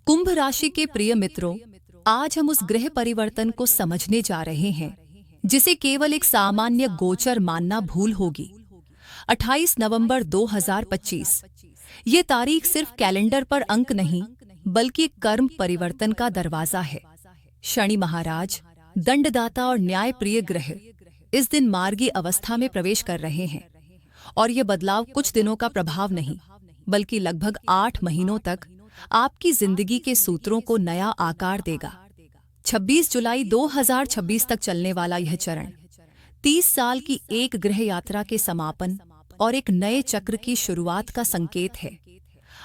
कुंभ राशि के प्रिय मित्रों, आज हम उस ग्रह परिवर्तन को समझने जा रहे हैं जिसे केवल एक सामान्य गोचर मानना भूल होगी। 28 नवंबर 2025 ये तारीख सिर्फ कैलेंडर पर अंक नहीं बल्कि एक कर्म परिवर्तन का दरवाजा है। शनि महाराज, दंडदाता और न्याय प्रिय ग्रह इस दिन मार्गी अवस्था में प्रवेश कर रहे हैं और ये बदलाव कुछ दिनों का प्रभाव नहीं बल्कि लगभग 8 महीनों तक आपकी जिंदगी के सूत्रों को नया आकार देगा। 26 जुलाई 2026 तक चलने वाला यह चरण 30 साल की एक ग्रह यात्रा के समापन और एक नए चक्र की शुरुआत का संकेत है।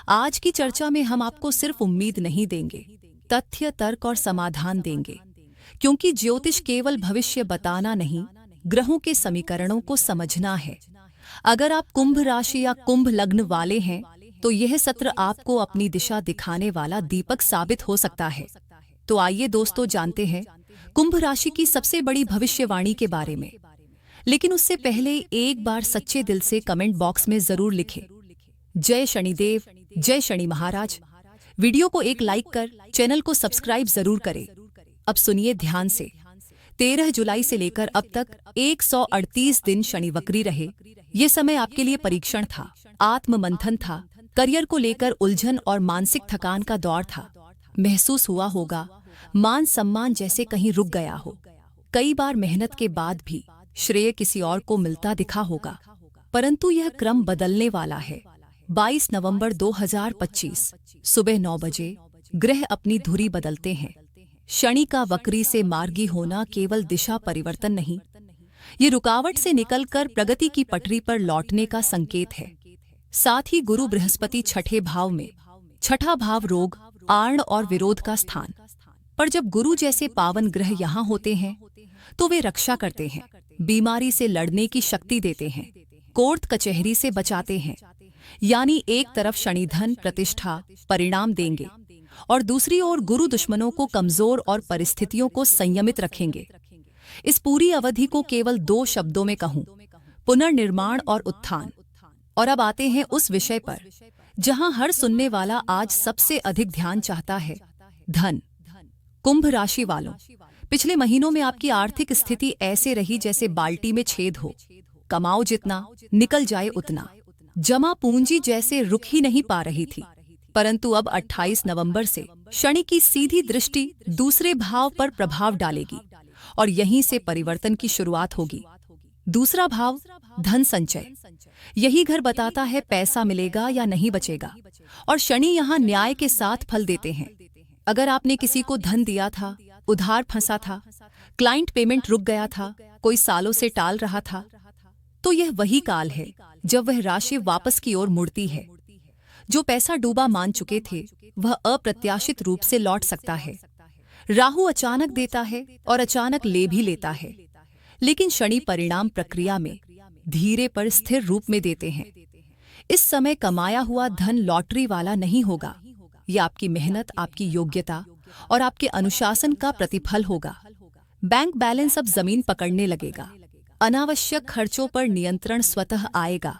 आज की चर्चा में हम आपको सिर्फ उम्मीद नहीं देंगे, तथ्य, तर्क और समाधान देंगे, क्योंकि ज्योतिष केवल भविष्य बताना नहीं, ग्रहों के समीकरणों को समझना है। अगर आप कुंभ राशि या कुंभ लग्न वाले हैं तो यह सत्र आपको अपनी दिशा दिखाने वाला दीपक साबित हो सकता है। तो आइए दोस्तों, जानते हैं कुंभ राशि की सबसे बड़ी भविष्यवाणी के बारे में। लेकिन उससे पहले एक बार सच्चे दिल से कमेंट बॉक्स में जरूर लिखें, जय शनिदेव, जय शनि महाराज। वीडियो को एक लाइक कर चैनल को सब्सक्राइब जरूर करें। अब सुनिए ध्यान से। 13 जुलाई से लेकर अब तक 138 दिन शनि वक्री रहे। ये समय आपके लिए परीक्षण था, आत्ममंथन था, करियर को लेकर उलझन और मानसिक थकान का दौर था। महसूस हुआ होगा मान सम्मान जैसे कहीं रुक गया हो। कई बार मेहनत के बाद भी श्रेय किसी और को मिलता दिखा होगा, परंतु यह क्रम बदलने वाला है। 22 नवंबर 2025 सुबह 9 बजे ग्रह अपनी धुरी बदलते हैं। शनि का वक्री से मार्गी होना केवल दिशा परिवर्तन नहीं, ये रुकावट से निकलकर प्रगति की पटरी पर लौटने का संकेत है। साथ ही गुरु बृहस्पति छठे भाव में, छठा भाव रोग, आर्ण और विरोध का स्थान। पर जब गुरु जैसे पावन ग्रह यहाँ होते हैं तो वे रक्षा करते हैं, बीमारी से लड़ने की शक्ति देते हैं, कोर्ट कचहरी से बचाते हैं। यानी एक तरफ शनि धन, प्रतिष्ठा, परिणाम देंगे और दूसरी ओर गुरु दुश्मनों को कमजोर और परिस्थितियों को संयमित रखेंगे। इस पूरी अवधि को केवल 2 शब्दों में कहूं, पुनर्निर्माण और उत्थान। और अब आते हैं उस विषय पर जहां हर सुनने वाला आज सबसे अधिक ध्यान चाहता है, धन। कुंभ राशि वालों, पिछले महीनों में आपकी आर्थिक स्थिति ऐसे रही जैसे बाल्टी में छेद हो। कमाओ जितना, निकल जाए उतना। जमा पूंजी जैसे रुक ही नहीं पा रही थी। परंतु अब 28 नवंबर से शनि की सीधी दृष्टि दूसरे भाव पर प्रभाव डालेगी और यहीं से परिवर्तन की शुरुआत होगी। दूसरा भाव धन संचय, यही घर बताता है पैसा मिलेगा या नहीं बचेगा। और शनि यहाँ न्याय के साथ फल देते हैं। अगर आपने किसी को धन दिया था, उधार फंसा था, क्लाइंट पेमेंट रुक गया था, कोई सालों से टाल रहा था, तो यह वही काल है जब वह राशि वापस की ओर मुड़ती है। जो पैसा डूबा मान चुके थे वह अप्रत्याशित रूप से लौट सकता है। राहु अचानक देता है और अचानक ले भी लेता है, लेकिन शनि परिणाम प्रक्रिया में धीरे पर स्थिर रूप में देते हैं। इस समय कमाया हुआ धन लॉटरी वाला नहीं होगा, यह आपकी मेहनत, आपकी योग्यता और आपके अनुशासन का प्रतिफल होगा। बैंक बैलेंस अब जमीन पकड़ने लगेगा। अनावश्यक खर्चों पर नियंत्रण स्वतः आएगा।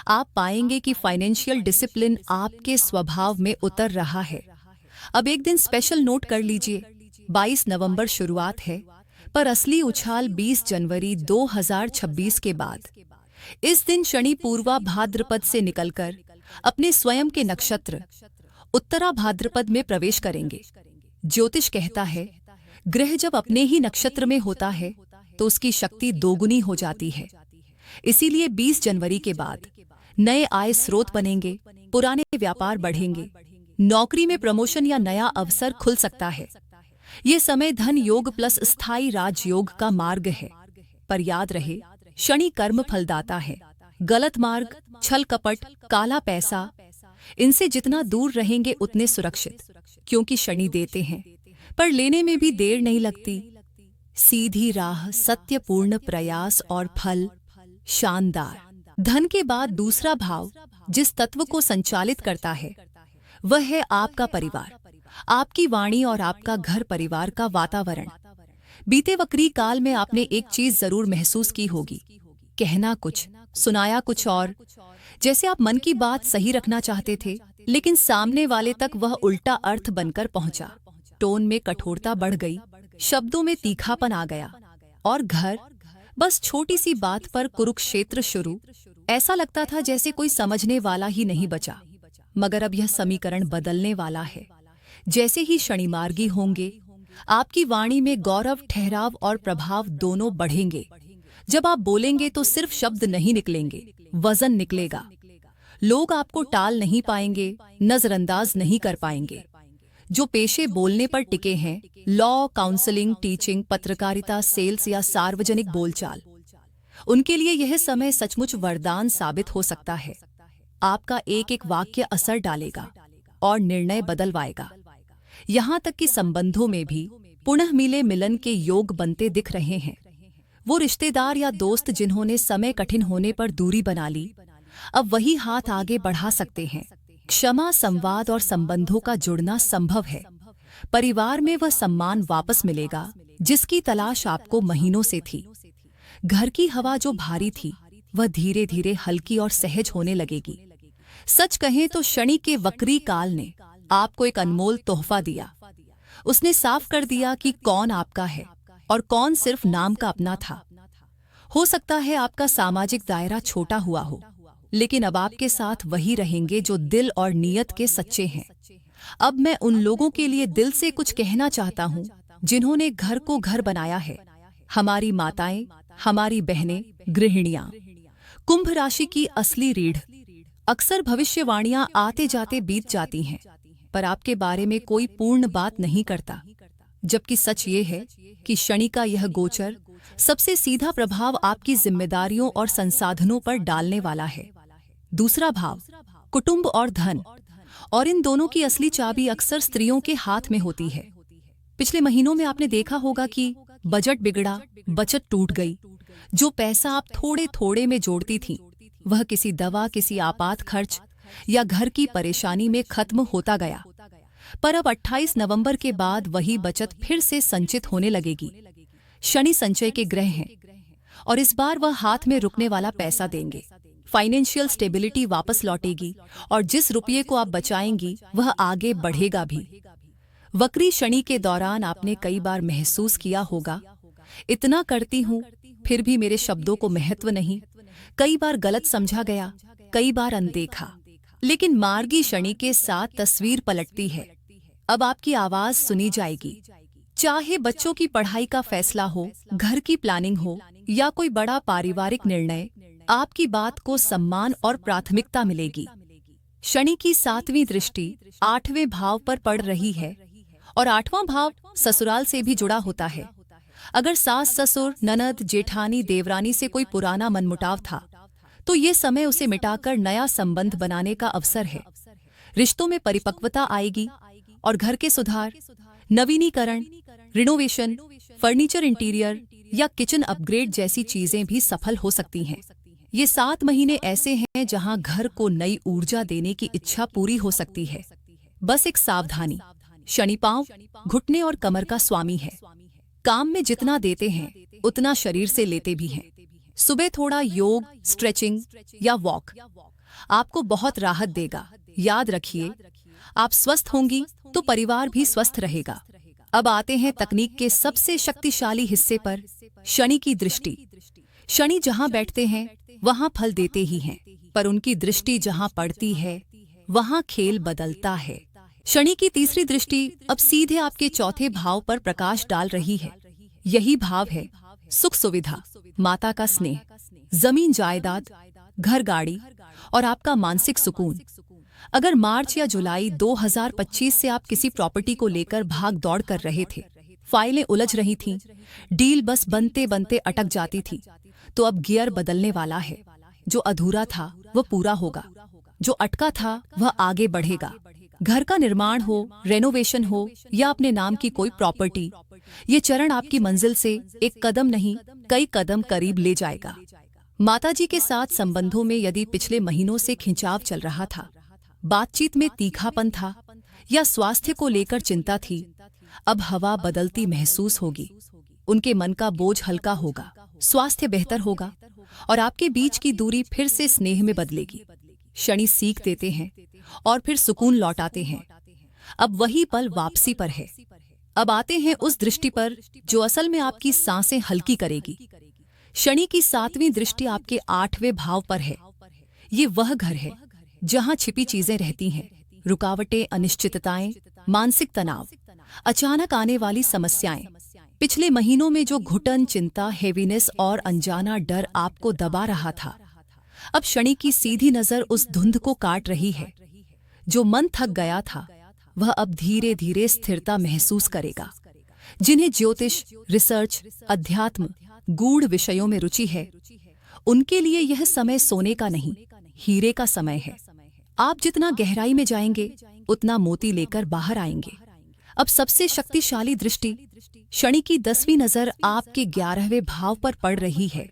आप पाएंगे कि फाइनेंशियल डिसिप्लिन आपके स्वभाव में उतर रहा है। अब एक दिन स्पेशल नोट कर लीजिए, 22 नवंबर शुरुआत है, पर असली उछाल 20 जनवरी 2026 के बाद। इस दिन शनि पूर्वा भाद्रपद से निकलकर अपने स्वयं के नक्षत्र उत्तरा भाद्रपद में प्रवेश करेंगे। ज्योतिष कहता है, ग्रह जब अपने ही नक्षत्र में होता है तो उसकी शक्ति दोगुनी हो जाती है। इसीलिए 20 जनवरी के बाद नए आय स्रोत बनेंगे, पुराने व्यापार बढ़ेंगे, नौकरी में प्रमोशन या नया अवसर खुल सकता है। ये समय धन योग प्लस स्थायी राजयोग का मार्ग है। पर याद रहे, शनि कर्म फलदाता है। गलत मार्ग, छल कपट, काला पैसा, इनसे जितना दूर रहेंगे उतने सुरक्षित, क्योंकि शनि देते हैं पर लेने में भी देर नहीं लगती। सीधी राह, सत्यपूर्ण प्रयास और फल शानदार। धन के बाद दूसरा भाव जिस तत्व को संचालित करता है वह है आपका परिवार, आपकी वाणी और आपका घर परिवार का वातावरण। बीते वक्री काल में आपने एक चीज जरूर महसूस की होगी, कहना कुछ, सुनाया कुछ और। जैसे आप मन की बात सही रखना चाहते थे लेकिन सामने वाले तक वह उल्टा अर्थ बनकर पहुंचा। टोन में कठोरता बढ़ गई, शब्दों में तीखापन आ गया, और घर, बस छोटी सी बात पर कुरुक्षेत्र शुरू। ऐसा लगता था जैसे कोई समझने वाला ही नहीं बचा। मगर अब यह समीकरण बदलने वाला है। जैसे ही शनिमार्गी होंगे, आपकी वाणी में गौरव, ठहराव और प्रभाव दोनों बढ़ेंगे। जब आप बोलेंगे तो सिर्फ शब्द नहीं निकलेंगे, वजन निकलेगा। लोग आपको टाल नहीं पाएंगे, नजरअंदाज नहीं कर पाएंगे। जो पेशे बोलने पर टिके हैं, लॉ, काउंसलिंग, टीचिंग, पत्रकारिता, सेल्स या सार्वजनिक बोलचाल, उनके लिए यह समय सचमुच वरदान साबित हो सकता है। आपका एक एक वाक्य असर डालेगा और निर्णय बदलवाएगा। यहाँ तक कि संबंधों में भी पुनः मिले मिलन के योग बनते दिख रहे हैं। वो रिश्तेदार या दोस्त जिन्होंने समय कठिन होने पर दूरी बना ली, अब वही हाथ आगे बढ़ा सकते हैं। क्षमा, संवाद और संबंधों का जुड़ना संभव है। परिवार में वह सम्मान वापस मिलेगा जिसकी तलाश आपको महीनों से थी। घर की हवा जो भारी थी, वह धीरे धीरे हल्की और सहज होने लगेगी। सच कहें तो शनि के वक्री काल ने आपको एक अनमोल तोहफा दिया। उसने साफ कर दिया कि कौन आपका है और कौन सिर्फ नाम का अपना था। हो सकता है आपका सामाजिक दायरा छोटा हुआ हो, लेकिन अब आपके साथ वही रहेंगे जो दिल और नीयत के सच्चे हैं। अब मैं उन लोगों के लिए दिल से कुछ कहना चाहता हूँ जिन्होंने घर को घर बनाया है। हमारी माताएं, हमारी बहनें, गृहिणियां। कुंभ राशि की असली रीढ़। अक्सर भविष्यवाणियां आते जाते बीत जाती हैं, पर आपके बारे में कोई पूर्ण बात नहीं करता। जबकि सच ये है कि शनि का यह गोचर सबसे सीधा प्रभाव आपकी जिम्मेदारियों और संसाधनों पर डालने वाला है। दूसरा भाव, कुटुंब और धन, और इन दोनों की असली चाबी अक्सर स्त्रियों के हाथ में होती है। पिछले महीनों में आपने देखा होगा कि बजट बिगड़ा, बचत टूट गई। जो पैसा आप थोड़े थोड़े में जोड़ती थीं, वह किसी दवा, किसी आपात खर्च या घर की परेशानी में खत्म होता गया। पर अब 28 नवंबर के बाद वही बचत फिर से संचित होने लगेगी। शनि संचय के ग्रह हैं और इस बार वह हाथ में रुकने वाला पैसा देंगे। फाइनेंशियल स्टेबिलिटी वापस लौटेगी और जिस रुपये को आप बचाएंगी वह आगे बढ़ेगा भी। वक्री शनि के दौरान आपने कई बार महसूस किया होगा, इतना करती हूँ फिर भी मेरे शब्दों को महत्व नहीं। कई बार गलत समझा गया, कई बार अनदेखा। लेकिन मार्गी शनि के साथ तस्वीर पलटती है। अब आपकी आवाज सुनी जाएगी। चाहे बच्चों की पढ़ाई का फैसला हो, घर की प्लानिंग हो या कोई बड़ा पारिवारिक निर्णय, आपकी बात को सम्मान और प्राथमिकता मिलेगी। शनि की 7वीं दृष्टि 8वें भाव पर पड़ रही है और 8वां भाव ससुराल से भी जुड़ा होता है। अगर सास, ससुर, ननद, जेठानी, देवरानी से कोई पुराना मनमुटाव था, तो ये समय उसे मिटाकर नया संबंध बनाने का अवसर है। रिश्तों में परिपक्वता आएगी और घर के सुधार, नवीनीकरण, रिनोवेशन, फर्नीचर इंटीरियर या किचन अपग्रेड जैसी चीजें भी सफल हो सकती हैं। ये 7 महीने ऐसे हैं जहां घर को नई ऊर्जा देने की इच्छा पूरी हो सकती है। बस एक सावधानी, शनि पांव, घुटने और कमर का स्वामी है। काम में जितना देते हैं उतना शरीर से लेते भी हैं। सुबह थोड़ा योग, स्ट्रेचिंग या वॉक आपको बहुत राहत देगा। याद रखिए, आप स्वस्थ होंगी तो परिवार भी स्वस्थ रहेगा। अब आते हैं तकनीक के सबसे शक्तिशाली हिस्से पर, शनि की दृष्टि। शनि जहां बैठते हैं वहां फल देते ही हैं, पर उनकी दृष्टि जहां पड़ती है वहां खेल बदलता है। शनि की तीसरी दृष्टि अब सीधे आपके चौथे भाव पर प्रकाश डाल रही है। यही भाव है सुख सुविधा, माता का स्नेह, जमीन जायदाद, घर गाड़ी और आपका मानसिक सुकून। अगर मार्च या जुलाई 2025 से आप किसी प्रॉपर्टी को लेकर भाग दौड़ कर रहे थे, फाइलें उलझ रही थीं, डील बस बनते बनते अटक जाती थी, तो अब गियर बदलने वाला है। जो अधूरा था वह पूरा होगा, जो अटका था वह आगे बढ़ेगा। घर का निर्माण हो, रेनोवेशन हो या अपने नाम की कोई प्रॉपर्टी, ये चरण आपकी मंजिल से एक कदम नहीं कई कदम करीब ले जाएगा। माताजी के साथ संबंधों में यदि पिछले महीनों से खिंचाव चल रहा था, बातचीत में तीखापन था या स्वास्थ्य को लेकर चिंता थी, अब हवा बदलती महसूस होगी। उनके मन का बोझ हल्का होगा, स्वास्थ्य बेहतर होगा और आपके बीच की दूरी फिर से स्नेह में बदलेगी। शनि सीख देते हैं और फिर सुकून लौटाते हैं। अब वही पल वापसी पर है। अब आते हैं उस दृष्टि पर जो असल में आपकी सांसें हल्की करेगी। शनि की 7वीं दृष्टि आपके 8वें भाव पर है। ये वह घर है जहां छिपी चीजें रहती हैं, रुकावटें, अनिश्चितताएं, मानसिक तनाव, अचानक आने वाली समस्याएं। पिछले महीनों में जो घुटन, चिंता, हेवीनेस और अनजाना डर आपको दबा रहा था, अब शनि की सीधी नजर उस धुंध को काट रही है। जो मन थक गया था वह अब धीरे धीरे स्थिरता महसूस करेगा। जिन्हें ज्योतिष, रिसर्च, अध्यात्म, गूढ़ विषयों में रुचि है, उनके लिए यह समय सोने का नहीं, हीरे का समय है। आप जितना गहराई में जाएंगे उतना मोती लेकर बाहर आएंगे। अब सबसे शक्तिशाली दृष्टि शनि की 10वीं नजर आपके 11वें भाव पर पड़ रही है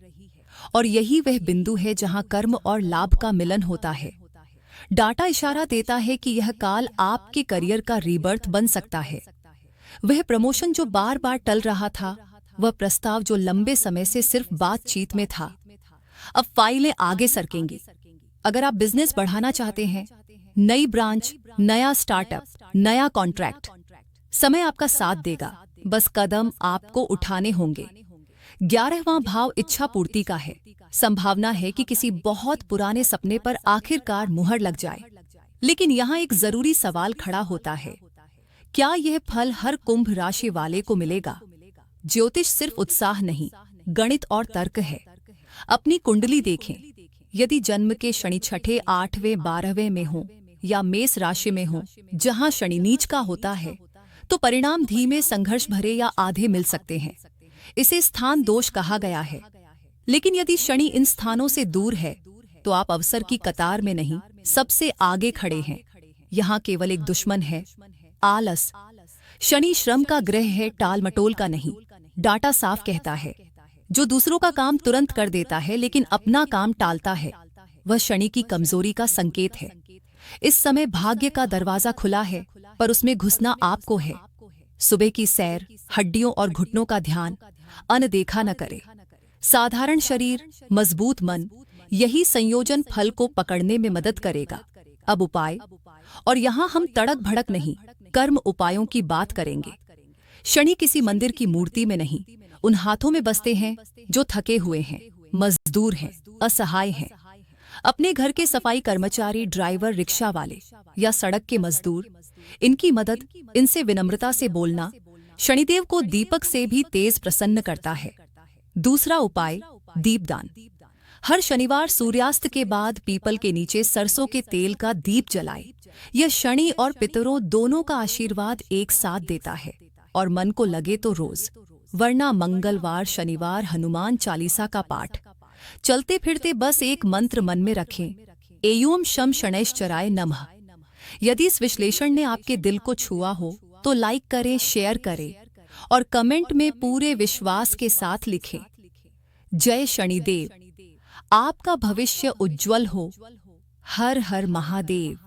और यही वह बिंदु है जहां कर्म और लाभ का मिलन होता है। डाटा इशारा देता है कि यह काल आपके करियर का रीबर्थ बन सकता है। वह प्रमोशन जो बार बार टल रहा था, वह प्रस्ताव जो लंबे समय से सिर्फ बातचीत में था, अब फाइलें आगे सरकेंगी। अगर आप बिजनेस बढ़ाना चाहते हैं, नई ब्रांच, नया स्टार्टअप, नया कॉन्ट्रैक्ट, समय आपका साथ देगा। बस कदम आपको उठाने होंगे। 11वां भाव इच्छा पूर्ति का है। संभावना है कि किसी बहुत पुराने सपने पर आखिरकार मुहर लग जाए। लेकिन यहाँ एक जरूरी सवाल खड़ा होता है, क्या यह फल हर कुंभ राशि वाले को मिलेगा? ज्योतिष सिर्फ उत्साह नहीं, गणित और तर्क है। अपनी कुंडली देखें। यदि जन्म के शनि 6, 8वें, 12वें में हो या मेष राशि में हो जहां शनि नीच का होता है, तो परिणाम धीमे, संघर्ष भरे या आधे मिल सकते हैं। इसे स्थान दोष कहा गया है। लेकिन यदि शनि इन स्थानों से दूर है तो आप अवसर की कतार में नहीं, सबसे आगे खड़े हैं। यहाँ केवल एक दुश्मन है, आलस। शनि श्रम का ग्रह है, टाल मटोल का नहीं। डाटा साफ कहता है, जो दूसरों का काम तुरंत कर देता है लेकिन अपना काम टालता है, वह शनि की कमजोरी का संकेत है। इस समय भाग्य का दरवाजा खुला है, पर उसमें घुसना आपको है। सुबह की सैर, हड्डियों और घुटनों का ध्यान, अनदेखा न करे। साधारण शरीर, मजबूत मन, यही संयोजन फल को पकड़ने में मदद करेगा। अब उपाय, और यहाँ हम तड़क भड़क नहीं, कर्म उपायों की बात करेंगे। शनि किसी मंदिर की मूर्ति में नहीं, उन हाथों में बसते हैं जो थके हुए हैं, मजदूर हैं, असहाय हैं। अपने घर के सफाई कर्मचारी, ड्राइवर, रिक्शा वाले या सड़क के मजदूर, इनकी मदद, इनसे विनम्रता से बोलना शनिदेव को दीपक से भी तेज प्रसन्न करता है। दूसरा उपाय, दीपदान। हर शनिवार सूर्यास्त के बाद पीपल के नीचे सरसों के तेल का दीप जलाए। यह शनि और पितरों दोनों का आशीर्वाद एक साथ देता है। और मन को लगे तो रोज, वरना मंगलवार, शनिवार हनुमान चालीसा का पाठ। चलते फिरते बस एक मंत्र मन में रखें, एयूम शम शनैश्चराय नमः। यदि इस विश्लेषण ने आपके दिल को छुआ हो तो लाइक करें, शेयर करें और कमेंट में पूरे विश्वास के साथ लिखें, जय शनिदेव, आपका भविष्य उज्जवल हो। हर हर महादेव।